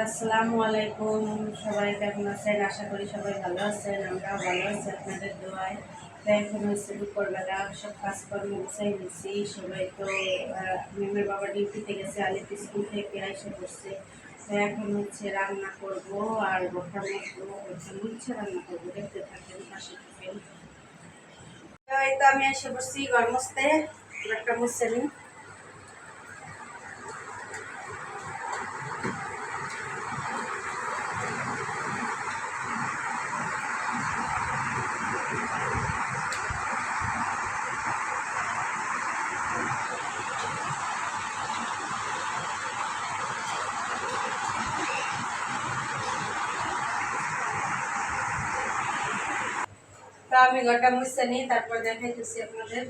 আসসালামু আলাইকুম, সবাই কেমন আছেন? আশা করি সবাই ভালো আছেন। আমরাও ভালো আছি আপনাদের দোয়ায়। তো এখন হচ্ছে দুপুরবেলা সব কাজকর্ম গুছাই দিচ্ছি। সবাই তো মেমের বাবা ডিউটিতে গেছে, আলিপ স্কুল থেকে এসে পড়ছে। তো এখন হচ্ছে রান্না করব আর গোটা মশলো হচ্ছে রান্না করবো। দেখতে থাকেন, পাশে থাকেন। তো এই তো আমি এসে বসছি ঘর মুছতে, একটা মুছছে নি। তো আমি ঘরটা মুছতে নিই, তারপর দেখাইতেছি আপনাদের।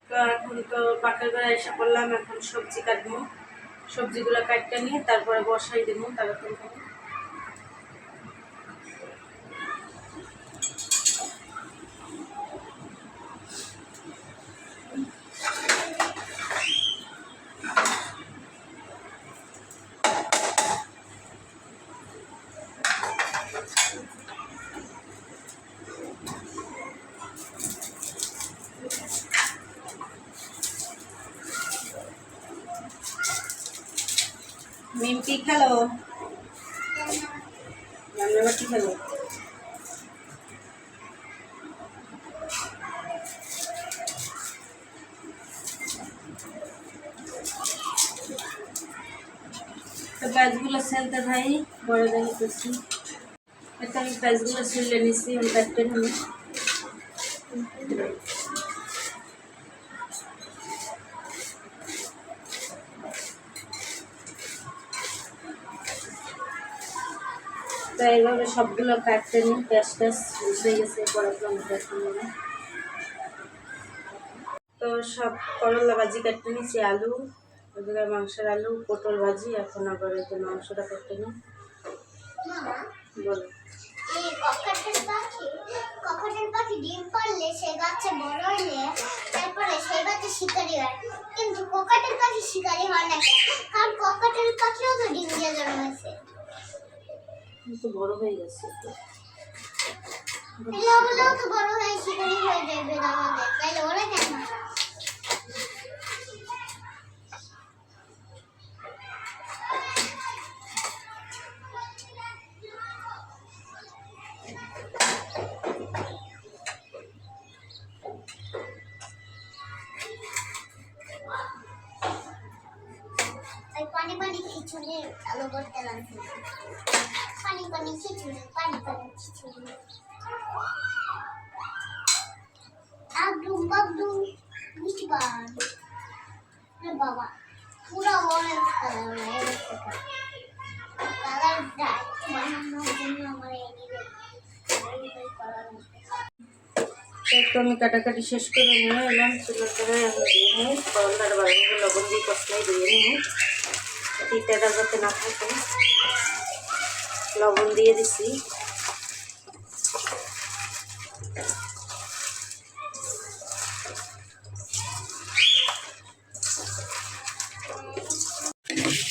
তো এখন তো পাকের ঘরে এসে পড়লাম, এখন সবজি কাটবো। সবজিগুলো কাটতে নিয়ে তারপরে বসাই দেবো তাড়াতাড়ি করে। মিমটি খেলো, রান্নাবাটি খেলো। তো পেঁয়াজগুলো ছেলতে ভাই বড় দেখতেছি। এটা আমি পেঁয়াজগুলো ছেলে নিচ্ছি, আমি কাটতে নিই। তো এইভাবে সবগুলো কাটতে নিই। পেঁয়াজ টেস বুঝে গেছে, পড়াগুলো মধ্যে সামনে। তো সব করলা ভাজি কাটতে নিচ্ছি, আলু, ওদিকে মাংসের আলু, পটল ভাজি। এখন আবার এই যে মাংসটা কাটতে নিই। বলো। এই ককাটের পাখি ডিম পারলে সে গাছে বড় হইলে তারপরে সেই গাছে শিকারি হয়, কিন্তু ককাটের পাখি শিকারি হয় না কেন? কারণ ককাটের পাখিও তো ডিম দিয়ে জন্মাইছে। তো বড় হয়ে গেছে, ওগুলোও তো বড় হয়ে শিকারি হয়ে যাবে আমাদের, তাইলে ওরা কেন হয় না? পানি পানি খিচুড়ি আলু করতে লাগছে। পানি পানি খিচুড়ি, পানি পানি খিচুড়ি। আদু বাদু মিষ্টি পান। বাবা পুরো অরেঞ্জ কালার, কালারটা বানানোর জন্য আমার এই তো আমি কাটাকাটি শেষ করে নিয়ে এলাম চুলোর করে। আমি দিয়ে নিই করলার বাড়িগুলো লবণ দিয়ে কষলাই দিয়ে নিই, তিতাটা যাতে না থাকে। লবণ দিয়ে দিছি।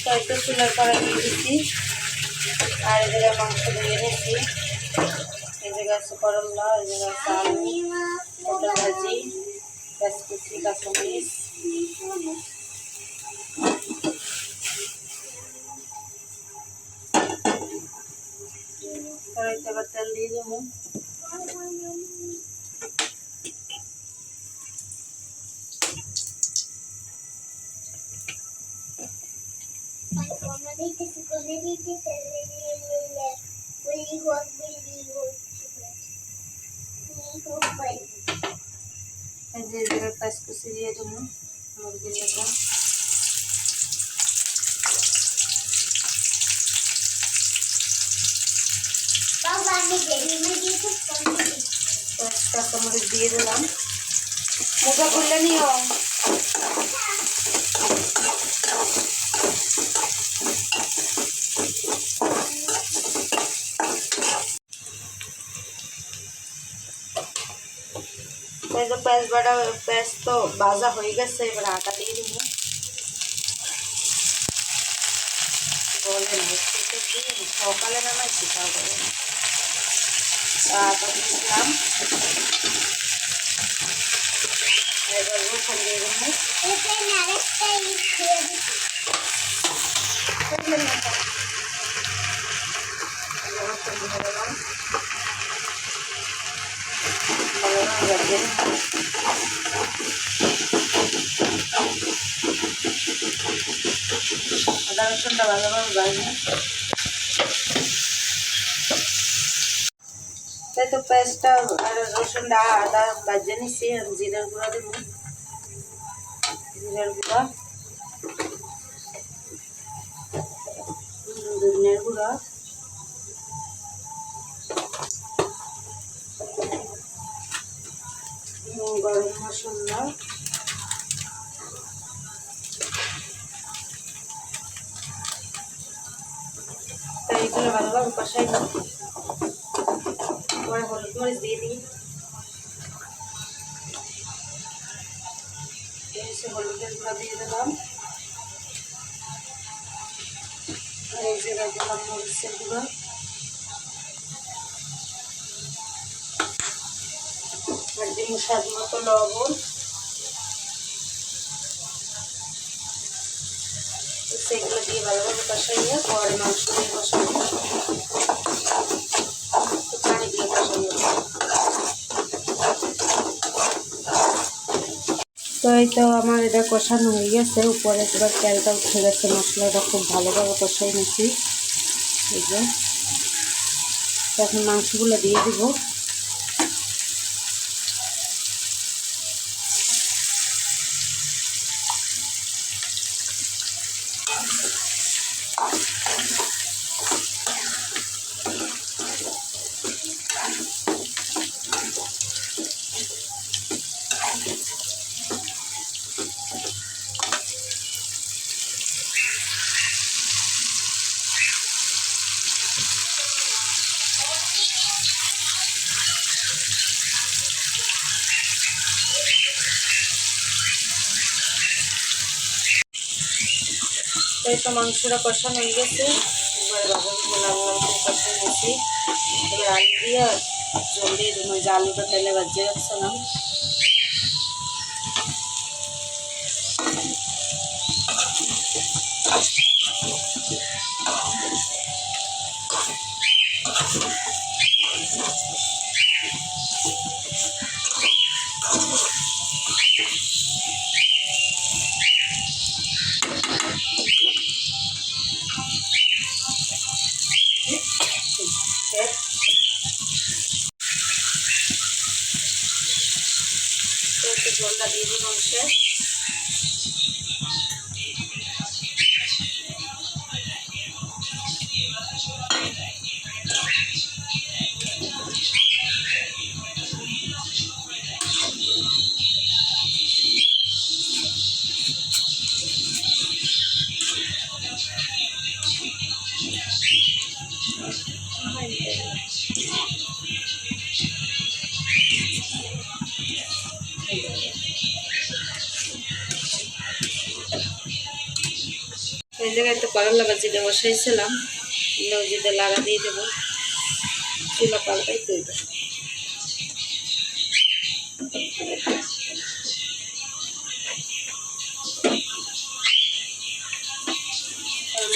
তো একটু চুলোর কড়াই দিয়ে দিচ্ছি, আর এই জায়গায় মাংস দিয়ে নিচ্ছি। এই জায়গায় আছে করলা, এই জায়গায় আছে আলু, পটল ভাজি, পেঁয়াজ কুচি, কাঁচামরিচ। কড়াইতে আবার তেল দিয়ে দেবো। এই যে জায়গায় পেঁয়াজ কুচি দিয়ে দেবো, মুরগির লেখা। কাঁচামরিচ দিয়ে দিলাম। মুখা খুললে নিও। পেঁয়াজ তো ভাজা হয়ে গেছে, এবার আটা দিয়ে দিব। বলে না সকালে নামাইছি তাও বলে না। আদা দিলাম, এবার রসুন দিয়ে দেবো। এখানে আরেকটা ইট দিয়ে দিচ্ছি। রসুন দিয়ে দিলাম, ভালো লাগবে। আদা রসুনটা ভালোভাবে ভাজবো। তাই তো পেঁয়াজটা আর রসুনটা আদা ভাজে নিচ্ছি। আমি জিরার গুঁড়া দেবো, জিরার গুঁড়া, ধনিয়ার গুঁড়া, গরম মশলা, তাই এগুলো ভালোভাবে কষাই নিই। পরে হলুদ মরিচ দিয়ে দিই, হলুদের গুঁড়া দিয়ে দিলাম, আর এই যে দিলাম মরিচের গুঁড়া, আর দিব স্বাদ মতো লবণ। সেগুলো দিয়ে ভালোভাবে কষাইয়ে পরে মাংস দিয়ে কষাবো, পানি দিয়ে কষাইয়ে। তো এই তো আমার এটা কষানো হয়ে গেছে, উপরে এবার তেলটা উঠে গেছে, মশলাটা খুব ভালোভাবে কষাই নিচ্ছি। এই যে এখন মাংসগুলো দিয়ে দিব। এই তো মাংসটা কষানো হয়ে গেছে, এবার বাজারগুলো লাল লাল করে কষাই নিয়েছি। এবার আলু দিয়ে জল দিয়ে দেবো, যে আলুটা তেলে ভাজিয়ে রাখছিলাম। একটু জলটা দিয়ে দিই মাংসে। এই জায়গায় একটু করলা ভাজিটা বসাইছিলাম, লজিতে লাগা দিয়ে দেবো, চুলা পাল্টাই তৈরি।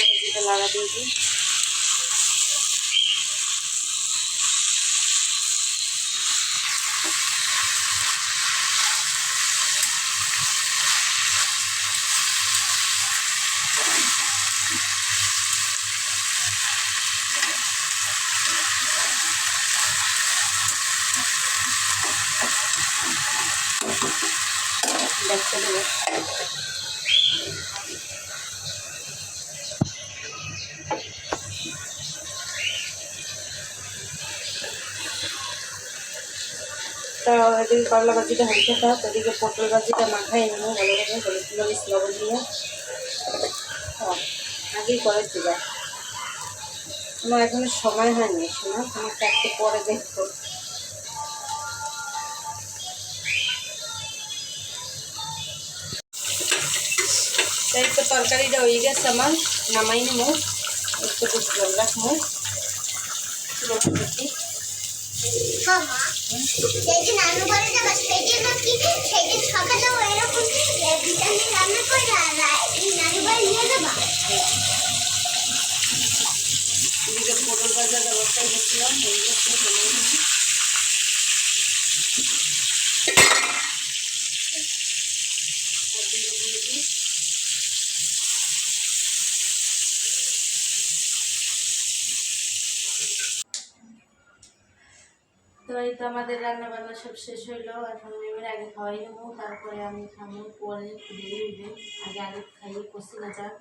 লজিতে লাগা দিয়ে দিই। দেখতে দেবো। তো এদিকে করলা ভাজিটা হইতে থাক, ওদিকে পটল ভাজিটা মাখাই নেবো ভালোভাবে, হলুদ মরিচ লবণ দিয়ে। আগেই করেছি যা, তোমার এখনো সময় হয়নি শোনা, তোমাকে একটু পরে দেখবো। এই তো তরকারিটা হয়ে গেছে আমার, নামাই নেবো। একটু বুঝলাম রাখবো দেখি। মামা সেদিন নানু বাড়ি যাবা সেদিন কি সেদিন সকালেও এরকম ভিটামিন রান্না করে নানু বাড়ি নিয়ে যাবা। এদিকে পটল ভাজার ব্যবস্থায় গেছিলাম হয়ে গেছে তো এই তো আমাদের রান্না বান্না সব শেষ হইলো। এখন মেয়ের আগে খাওয়াই নেবো, তারপরে আমি খাবো, পরে দেরি হইবে। আগে আগে খাইয়ে কষি না যাক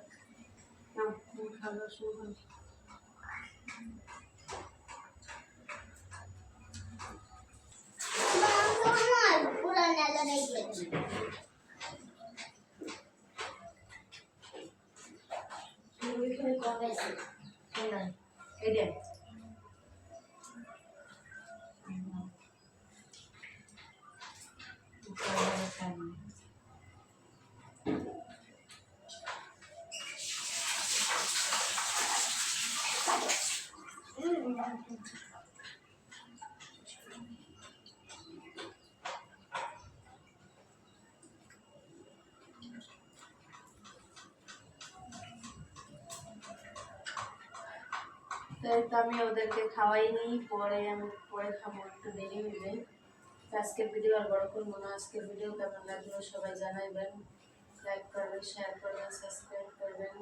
না খাওয়া শুরু করি। আমার পুরা নেলা নেই গেছে। ওইখানে কম আছে না এইটা তাই তো আমি ওদেরকে খাওয়াইনি, পরে আমি পরে খাবো, একটু দেরি হইবে। তো আজকের ভিডিও আর বড় করবো না। আজকের ভিডিও কেমন লাগলো সবাই জানাইবেন, লাইক করবেন, শেয়ার করবেন, সাবস্ক্রাইব করবেন।